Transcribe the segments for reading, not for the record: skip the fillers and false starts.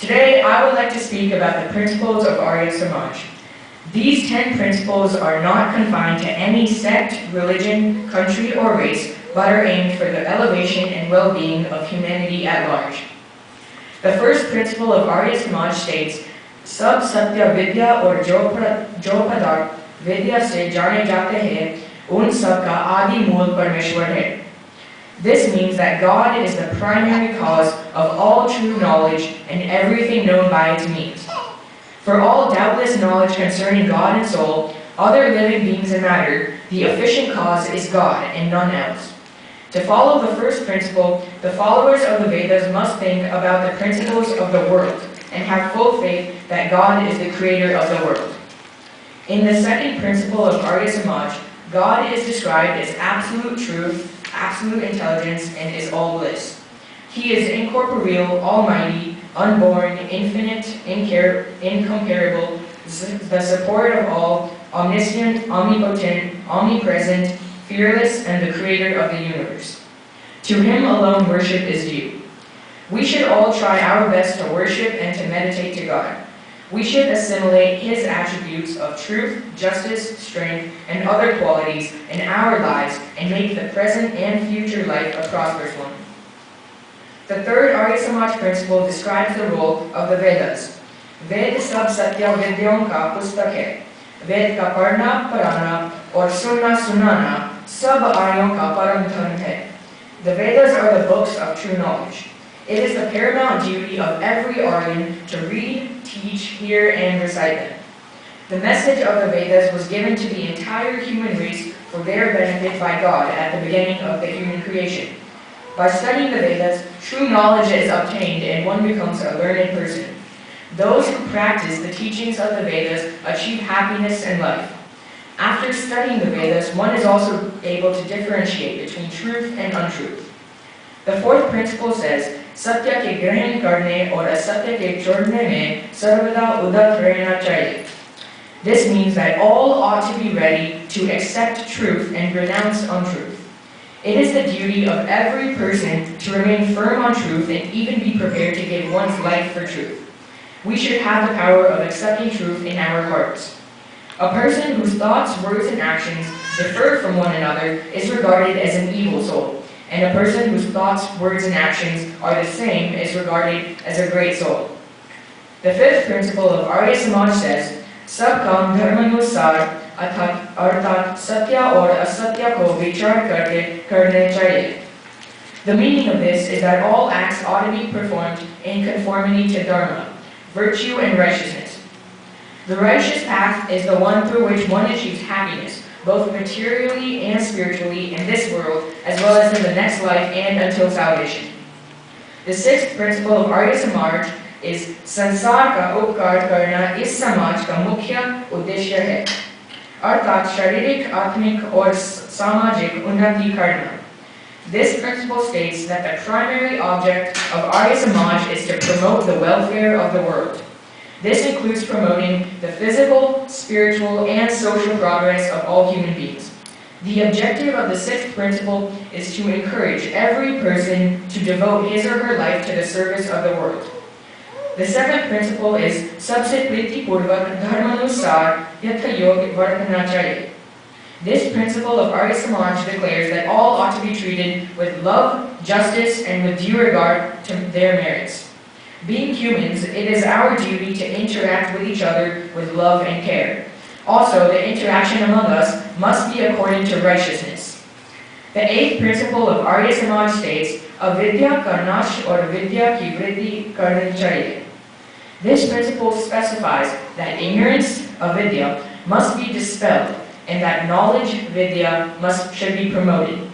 Today, I would like to speak about the principles of Arya Samaj. These 10 principles are not confined to any sect, religion, country, or race, but are aimed for the elevation and well-being of humanity at large. The first principle of Arya Samaj states, Sab Satya Vidya or Jo Padarth Vidya se jane jate hai, un sab ka adi mool Parmeshwar hai. This means that God is the primary cause of all true knowledge and everything known by its means. For all doubtless knowledge concerning God and soul, other living beings and matter, the efficient cause is God and none else. To follow the first principle, the followers of the Vedas must think about the principles of the world and have full faith that God is the creator of the world. In the second principle of Arya Samaj, God is described as absolute truth, absolute intelligence, and is all bliss. He is incorporeal, almighty, unborn, infinite, incomparable, the support of all, omniscient, omnipotent, omnipresent, fearless, and the creator of the universe. To him alone worship is due. We should all try our best to worship and to meditate to God. We should assimilate his attributes of truth, justice, strength, and other qualities in our lives and make the present and future life a prosperous one. The third Arya Samaj principle describes the role of the Vedas. Ved sab satya vidyon ka pustak hai. Ved ka parna parana or sunna sunana sab aryon ka param dharm hai. The Vedas are the books of true knowledge. It is the paramount duty of every Aryan to read, teach, hear, and recite them. The message of the Vedas was given to the entire human race for their benefit by God at the beginning of the human creation. By studying the Vedas, true knowledge is obtained and one becomes a learned person. Those who practice the teachings of the Vedas achieve happiness in life. After studying the Vedas, one is also able to differentiate between truth and untruth. The fourth principle says, Satya ke grahan karne aur asatya ke chhodne mein sarvada udat rehna chahiye. This means that all ought to be ready to accept truth and renounce untruth. It is the duty of every person to remain firm on truth and even be prepared to give one's life for truth. We should have the power of accepting truth in our hearts. A person whose thoughts, words, and actions differ from one another is regarded as an evil soul. And a person whose thoughts, words, and actions are the same is regarded as a great soul. The fifth principle of Arya Samaj says, Sab kam dharmanusar arthat satya or asatya ko vichar karte karne chahiye. The meaning of this is that all acts ought to be performed in conformity to dharma, virtue, and righteousness. The righteous path is the one through which one achieves happiness, both materially and spiritually in this world, as well as in the next life and until salvation. The sixth principle of Arya Samaj is Sansar ka upkar karna is samaj ka mukhya uddeshya hai. Arthat sharirik, atmik or samajik unnati karna. This principle states that the primary object of Arya Samaj is to promote the welfare of the world. This includes promoting the physical, spiritual, and social progress of all human beings. The objective of the sixth principle is to encourage every person to devote his or her life to the service of the world. The seventh principle is Sabse Priti Purvak Dharmanusar Yatha Yog Vartana Chahiye. This principle of Arya Samaj declares that all ought to be treated with love, justice, and with due regard to their merits. Being humans, it is our duty to interact with each other with love and care. Also, the interaction among us must be according to righteousness. The eighth principle of Arya Samaj states, Avidya ka nash or vidya ki vriddhi karni chahiye. This principle specifies that ignorance, avidya, must be dispelled, and that knowledge, vidya, should be promoted.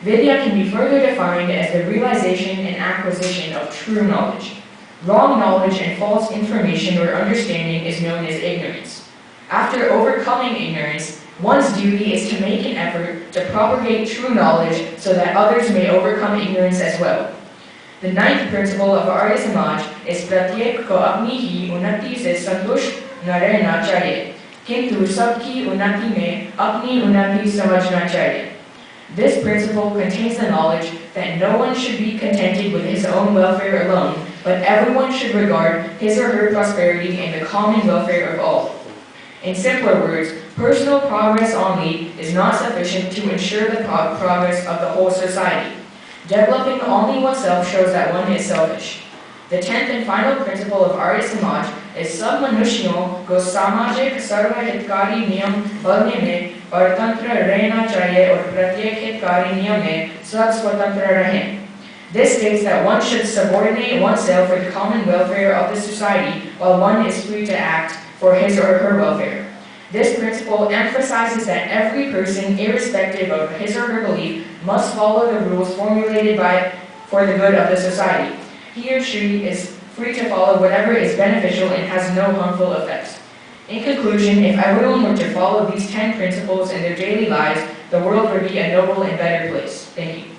Vidya can be further defined as the realization and acquisition of true knowledge. Wrong knowledge and false information or understanding is known as ignorance. After overcoming ignorance, one's duty is to make an effort to propagate true knowledge so that others may overcome ignorance as well. The ninth principle of Arya Samaj is Pratyek ko apni hi unnati se santush na rehna chahiye, kintu sabki unnati mein apni unnati samajhna chahiye. This principle contains the knowledge that no one should be contented with his own welfare alone, but everyone should regard his or her prosperity and the common welfare of all. In simpler words, personal progress only is not sufficient to ensure the progress of the whole society. Developing only oneself shows that one is selfish. The 10th and final principle of Arya Samaj is सब मनुष्यों को सामाजिक सर्वहितकारी नियम बनने में परतंत्र रहना चाहिए और प्रत्येक हितकारी नियम में सब स्वतंत्र रहें. This states that one should subordinate oneself for the common welfare of the society while one is free to act for his or her welfare. This principle emphasizes that every person, irrespective of his or her belief, must follow the rules formulated for the good of the society. He or she is free to follow whatever is beneficial and has no harmful effects. In conclusion, if everyone were to follow these 10 principles in their daily lives, the world would be a noble and better place. Thank you.